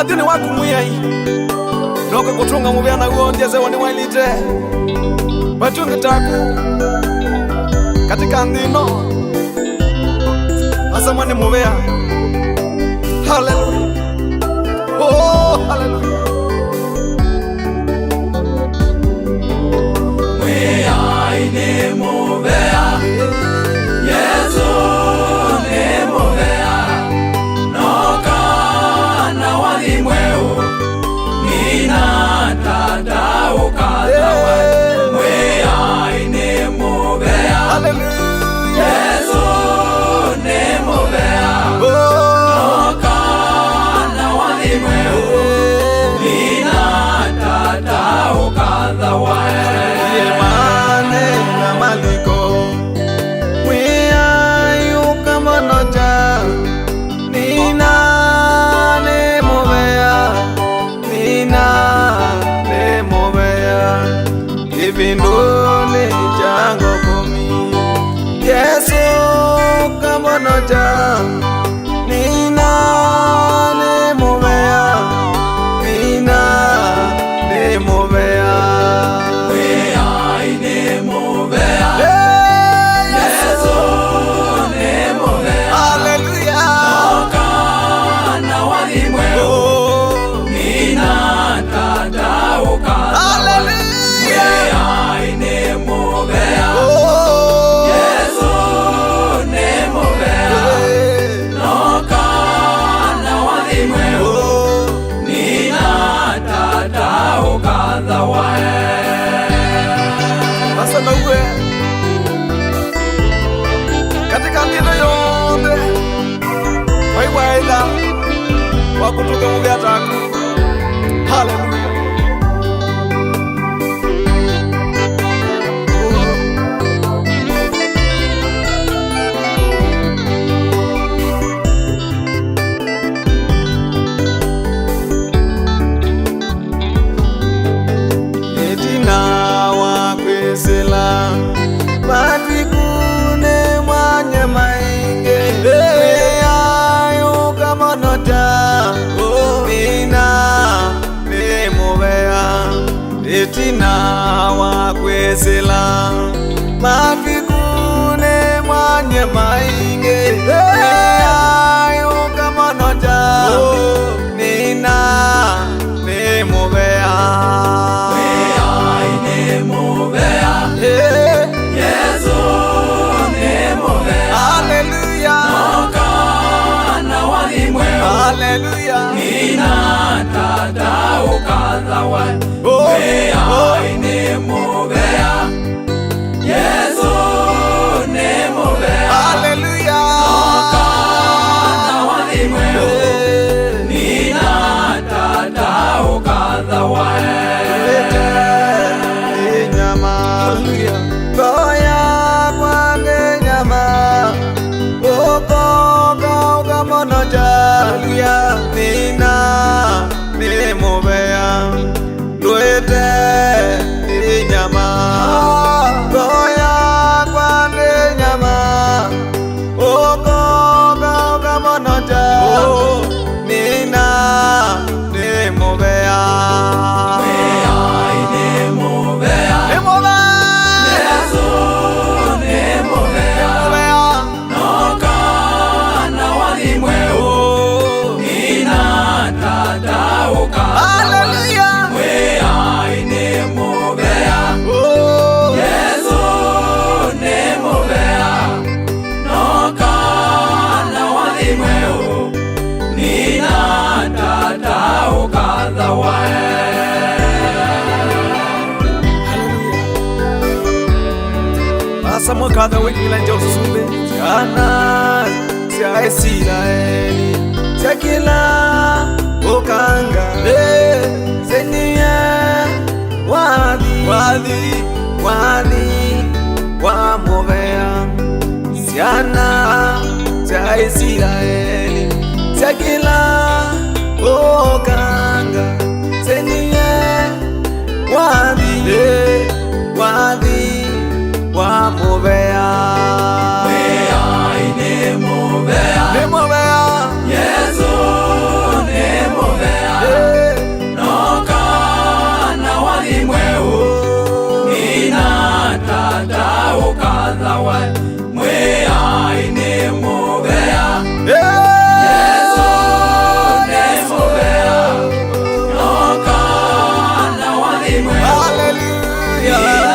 Adini waku mwiyai Noka kutunga mubiana uonjeze wani wailite Wachungi taku katika ndino Asa mwani mubia Hallelujah. Oh, hallelujah. Mwiyai ni mubia Yesu ni mubia Noka na walimweu Nina tata ukatawa Mwiyai ni mubia Hallelujah. Yesu ni mubia Noka na walimweu Nina tata ukatawa Yemane na maliko Mwiyai ukamonoja Nina ne mubea Nina ne mubea Ibindule jango kumi Yesu ukamonoja Nina ne mubea Nina ne mubea Mwiyai ni mubia Yesu ni mubia Hallelujah. Noka na walimweu Oh, Nina tata ukatawa hallelujah. Mwiyai ni mubia Oh, Yesu ni mubia eh, Noka na walimweu oh, Nina tata ukatawa sasa na uwe katika ndino yonde waiwaila wakutuka mubia taku. Hallelujah. Etina wakwesela matikune mwanye mainge Meayo kamonota Nina nemubea Etina wakwesela matikune mwanye mainge Meayo kamonota Nina nemubea Mwiyai ni mubia Hey, Yesu ni mubia hallelujah, Noka na walimweu hallelujah. Nina tata ukatawa Oh, Mwiyai ni mubia Yesu ni mubia hallelujah. Noka na walimweu Hey, Nina tata ukatawa nyama, goya kwange nyama, okoka ukamonoja, Nina nemubea, luete nyama, goya kwange nyama, okoka ukamonoja, Nina nemubea. Mwiyai ni mubia Yesu ni mubia Noka na walimweu Nina tata ukatawa Mwiyai ni mubia Yesu ni mubia Noka na walimweu Nina tata ukatawa Asa mwakadha wikila nja usumbe Siana sia Israeli Sia kila ukanga Seniye wadhi wa mubea Siana sia Israeli Sia kila ukanga Seniye wadhi wa mubea Mwiyai ni mubia Ni mubea Yesu ni mubia we mwea ine mubea Hallelujah.